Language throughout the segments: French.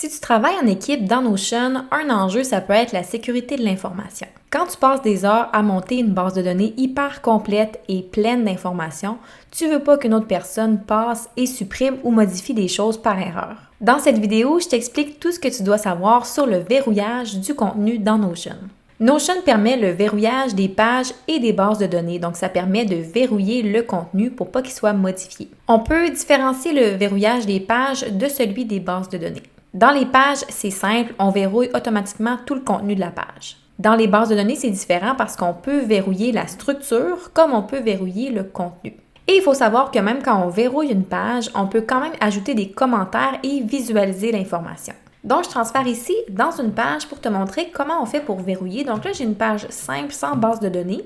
Si tu travailles en équipe dans Notion, un enjeu, ça peut être la sécurité de l'information. Quand tu passes des heures à monter une base de données hyper complète et pleine d'informations, tu veux pas qu'une autre personne passe et supprime ou modifie des choses par erreur. Dans cette vidéo, je t'explique tout ce que tu dois savoir sur le verrouillage du contenu dans Notion. Notion permet le verrouillage des pages et des bases de données, donc ça permet de verrouiller le contenu pour pas qu'il soit modifié. On peut différencier le verrouillage des pages de celui des bases de données. Dans les pages, c'est simple, on verrouille automatiquement tout le contenu de la page. Dans les bases de données, c'est différent parce qu'on peut verrouiller la structure comme on peut verrouiller le contenu. Et il faut savoir que même quand on verrouille une page, on peut quand même ajouter des commentaires et visualiser l'information. Donc, je transfère ici dans une page pour te montrer comment on fait pour verrouiller. Donc là, j'ai une page simple sans base de données.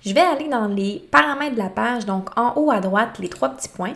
Je vais aller dans les paramètres de la page, donc en haut à droite, les trois petits points.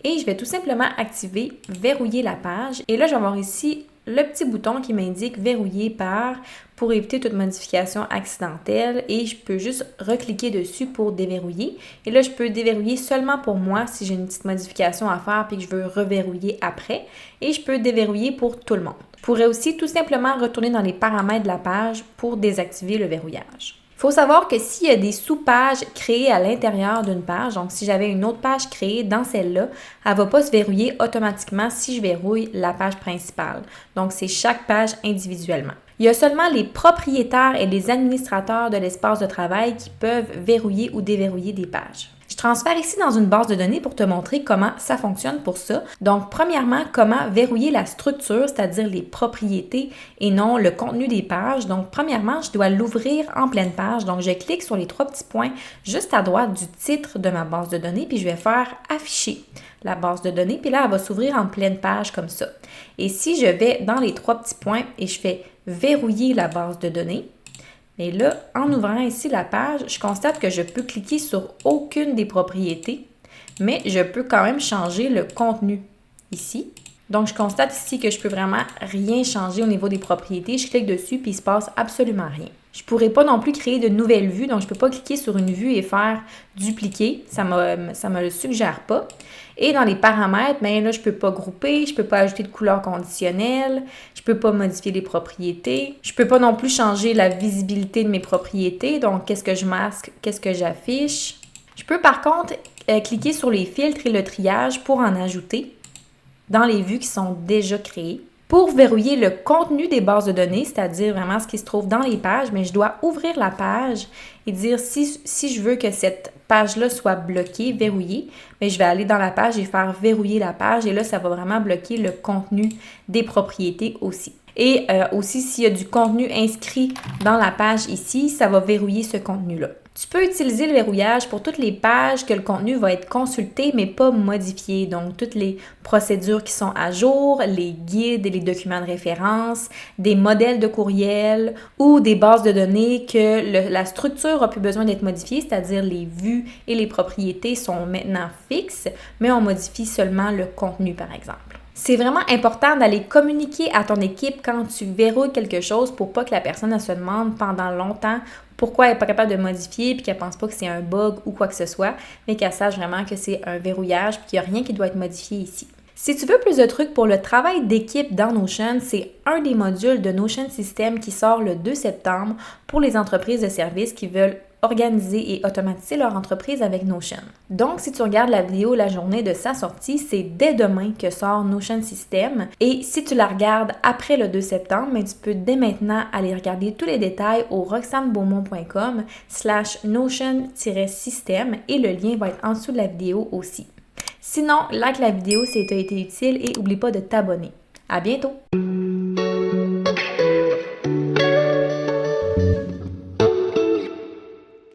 Et je vais tout simplement activer « Verrouiller la page ». Et là, je vais avoir ici le petit bouton qui m'indique « Verrouiller par » pour éviter toute modification accidentelle. Et je peux juste recliquer dessus pour déverrouiller. Et là, je peux déverrouiller seulement pour moi si j'ai une petite modification à faire et que je veux reverrouiller après. Et je peux déverrouiller pour tout le monde. Je pourrais aussi tout simplement retourner dans les paramètres de la page pour désactiver le verrouillage. Il faut savoir que s'il y a des sous-pages créées à l'intérieur d'une page, donc si j'avais une autre page créée dans celle-là, elle ne va pas se verrouiller automatiquement si je verrouille la page principale. Donc, c'est chaque page individuellement. Il y a seulement les propriétaires et les administrateurs de l'espace de travail qui peuvent verrouiller ou déverrouiller des pages. Je transfère ici dans une base de données pour te montrer comment ça fonctionne pour ça. Donc, premièrement, comment verrouiller la structure, c'est-à-dire les propriétés et non le contenu des pages. Donc, premièrement, je dois l'ouvrir en pleine page. Donc, je clique sur les trois petits points juste à droite du titre de ma base de données, puis je vais faire afficher la base de données, puis là, elle va s'ouvrir en pleine page comme ça. Et si je vais dans les trois petits points et je fais verrouiller la base de données, et là, en ouvrant ici la page, je constate que je peux cliquer sur aucune des propriétés, mais je peux quand même changer le contenu ici. Donc, je constate ici que je peux vraiment rien changer au niveau des propriétés. Je clique dessus, puis il se passe absolument rien. Je ne pourrais pas non plus créer de nouvelles vues, donc je ne peux pas cliquer sur une vue et faire dupliquer. Ça me le suggère pas. Et dans les paramètres, bien là, je ne peux pas grouper, je ne peux pas ajouter de couleur conditionnelle, je ne peux pas modifier les propriétés. Je ne peux pas non plus changer la visibilité de mes propriétés, donc qu'est-ce que je masque, qu'est-ce que j'affiche. Je peux par contre cliquer sur les filtres et le triage pour en ajouter dans les vues qui sont déjà créées. Pour verrouiller le contenu des bases de données, c'est-à-dire vraiment ce qui se trouve dans les pages, mais je dois ouvrir la page et dire si je veux que cette page-là soit bloquée, verrouillée, mais je vais aller dans la page et faire verrouiller la page et là, ça va vraiment bloquer le contenu des propriétés aussi. Et aussi, s'il y a du contenu inscrit dans la page ici, ça va verrouiller ce contenu-là. Tu peux utiliser le verrouillage pour toutes les pages que le contenu va être consulté, mais pas modifié. Donc, toutes les procédures qui sont à jour, les guides et les documents de référence, des modèles de courriel ou des bases de données que la structure n'a plus besoin d'être modifiée, c'est-à-dire les vues et les propriétés sont maintenant fixes, mais on modifie seulement le contenu, par exemple. C'est vraiment important d'aller communiquer à ton équipe quand tu verrouilles quelque chose pour pas que la personne elle se demande pendant longtemps pourquoi elle n'est pas capable de modifier puis qu'elle pense pas que c'est un bug ou quoi que ce soit, mais qu'elle sache vraiment que c'est un verrouillage puis qu'il n'y a rien qui doit être modifié ici. Si tu veux plus de trucs pour le travail d'équipe dans Notion, c'est un des modules de Notion System qui sort le 2 septembre pour les entreprises de services qui veulent organiser et automatiser leur entreprise avec Notion. Donc, si tu regardes la vidéo la journée de sa sortie, c'est dès demain que sort Notion System. Et si tu la regardes après le 2 septembre, mais tu peux dès maintenant aller regarder tous les détails au roxanebeaumont.com/notion-system et le lien va être en dessous de la vidéo aussi. Sinon, like la vidéo si elle t'a été utile et n'oublie pas de t'abonner. À bientôt!